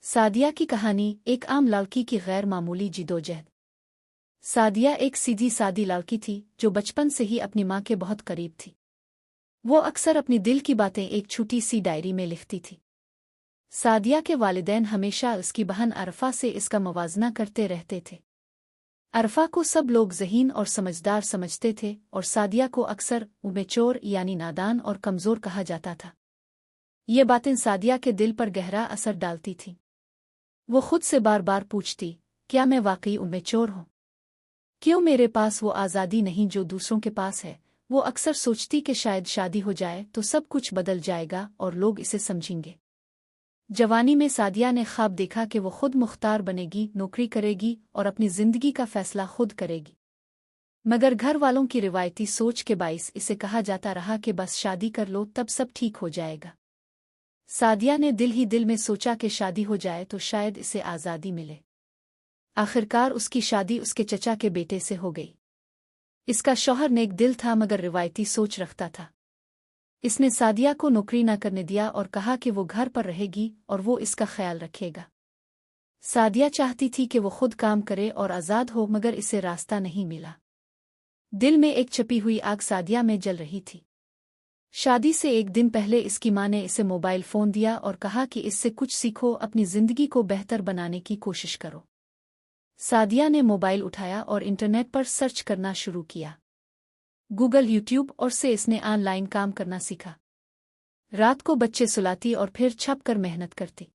सादिया की कहानी एक आम लड़की की गैर मामूली जिदोजहद। सादिया एक सीधी सादी लड़की थी जो बचपन से ही अपनी माँ के बहुत करीब थी। वो अक्सर अपनी दिल की बातें एक छोटी सी डायरी में लिखती थी। सादिया के वालिदैन हमेशा उसकी बहन अरफा से इसका मवाजना करते रहते थे। अरफा को सब लोग ज़हीन और समझदार समझते थे और सादिया को अक्सर उमेचोर यानी नादान और कमज़ोर कहा जाता था। ये बातें सादिया के दिल पर गहरा असर डालती थीं। वो खुद से बार बार पूछती, क्या मैं वाकई उम्मेचोर हूँ? क्यों मेरे पास वो आज़ादी नहीं जो दूसरों के पास है? वो अक्सर सोचती कि शायद शादी हो जाए तो सब कुछ बदल जाएगा और लोग इसे समझेंगे। जवानी में सादिया ने ख्वाब देखा कि वो खुद मुख्तार बनेगी, नौकरी करेगी और अपनी ज़िंदगी का फैसला खुद करेगी। मगर घर वालों की रिवायती सोच के बाइस इसे कहा जाता रहा कि बस शादी कर लो तब सब ठीक हो जाएगा। सादिया ने दिल ही दिल में सोचा कि शादी हो जाए तो शायद इसे आज़ादी मिले। आखिरकार उसकी शादी उसके चचा के बेटे से हो गई। इसका शौहर नेक दिल था मगर रिवायती सोच रखता था। इसने सादिया को नौकरी न करने दिया और कहा कि वो घर पर रहेगी और वो इसका ख्याल रखेगा। सादिया चाहती थी कि वो खुद काम करे और आज़ाद हो मगर इसे रास्ता नहीं मिला। दिल में एक छपी हुई आग सादिया में जल रही थी। शादी से एक दिन पहले इसकी माँ ने इसे मोबाइल फ़ोन दिया और कहा कि इससे कुछ सीखो, अपनी ज़िंदगी को बेहतर बनाने की कोशिश करो। सादिया ने मोबाइल उठाया और इंटरनेट पर सर्च करना शुरू किया। गूगल, यूट्यूब और से इसने ऑनलाइन काम करना सीखा। रात को बच्चे सुलाती और फिर छप कर मेहनत करती।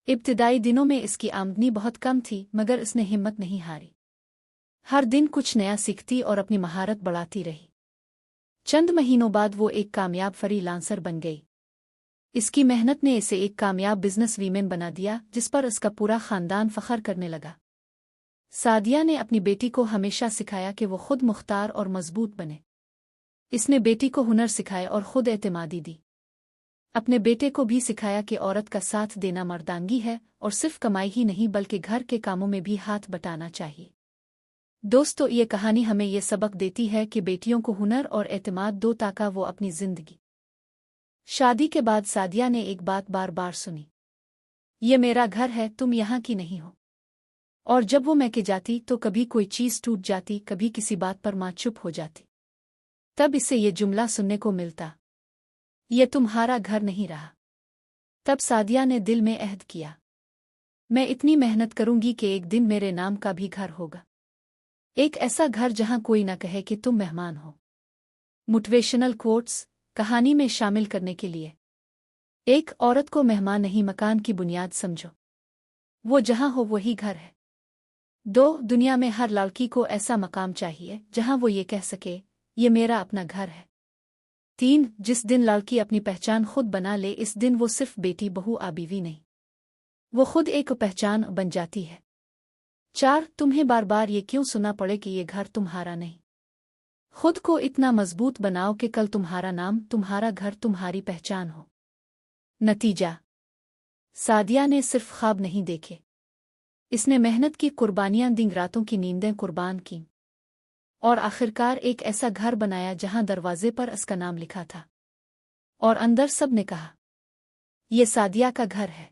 इब्तिदाई दिनों में इसकी आमदनी बहुत कम थी मगर इसने हिम्मत नहीं हारी। हर दिन कुछ नया सीखती और अपनी महारत बढ़ाती रही। चंद महीनों बाद वो एक कामयाब फ्रीलांसर बन गई। इसकी मेहनत ने इसे एक कामयाब बिजनेस वीमेन बना दिया जिस पर उसका पूरा खानदान फख्र करने लगा। सादिया ने अपनी बेटी को हमेशा सिखाया कि वो खुद मुख्तार और मजबूत बने। इसने बेटी को हुनर सिखाए और खुद एतमादी दी। अपने बेटे को भी सिखाया कि औरत का साथ देना मर्दानगी है और सिर्फ कमाई ही नहीं बल्कि घर के कामों में भी हाथ बटाना चाहिए। दोस्तों, ये कहानी हमें ये सबक देती है कि बेटियों को हुनर और एतमाद दो ताकि वो अपनी जिंदगी। शादी के बाद सादिया ने एक बात बार बार सुनी, ये मेरा घर है, तुम यहाँ की नहीं हो। और जब वो मैके जाती तो कभी कोई चीज़ टूट जाती, कभी किसी बात पर माँ चुप हो जाती। तब इसे ये जुमला सुनने को मिलता, ये तुम्हारा घर नहीं रहा। तब सादिया ने दिल में अहद किया, मैं इतनी मेहनत करूंगी कि एक दिन मेरे नाम का भी घर होगा। एक ऐसा घर जहां कोई न कहे कि तुम मेहमान हो। मोटिवेशनल कोट्स कहानी में शामिल करने के लिए। एक औरत को मेहमान नहीं, मकान की बुनियाद समझो। वो जहां हो वही घर है। 2. दुनिया में हर लड़की को ऐसा मकाम चाहिए जहां वो ये कह सके, ये मेरा अपना घर है। 3. जिस दिन लड़की अपनी पहचान खुद बना ले, इस दिन वो सिर्फ बेटी, बहू, बीवी नहीं, वो खुद एक पहचान बन जाती है। 4. तुम्हें बार बार ये क्यों सुना पड़े कि ये घर तुम्हारा नहीं? खुद को इतना मजबूत बनाओ कि कल तुम्हारा नाम, तुम्हारा घर, तुम्हारी पहचान हो। नतीजा, सादिया ने सिर्फ ख्वाब नहीं देखे, इसने मेहनत की कुर्बानियां दी, रातों की नींदें कुर्बान की और आखिरकार एक ऐसा घर बनाया जहां दरवाजे पर उसका नाम लिखा था और अंदर सब ने कहा, ये सादिया का घर है।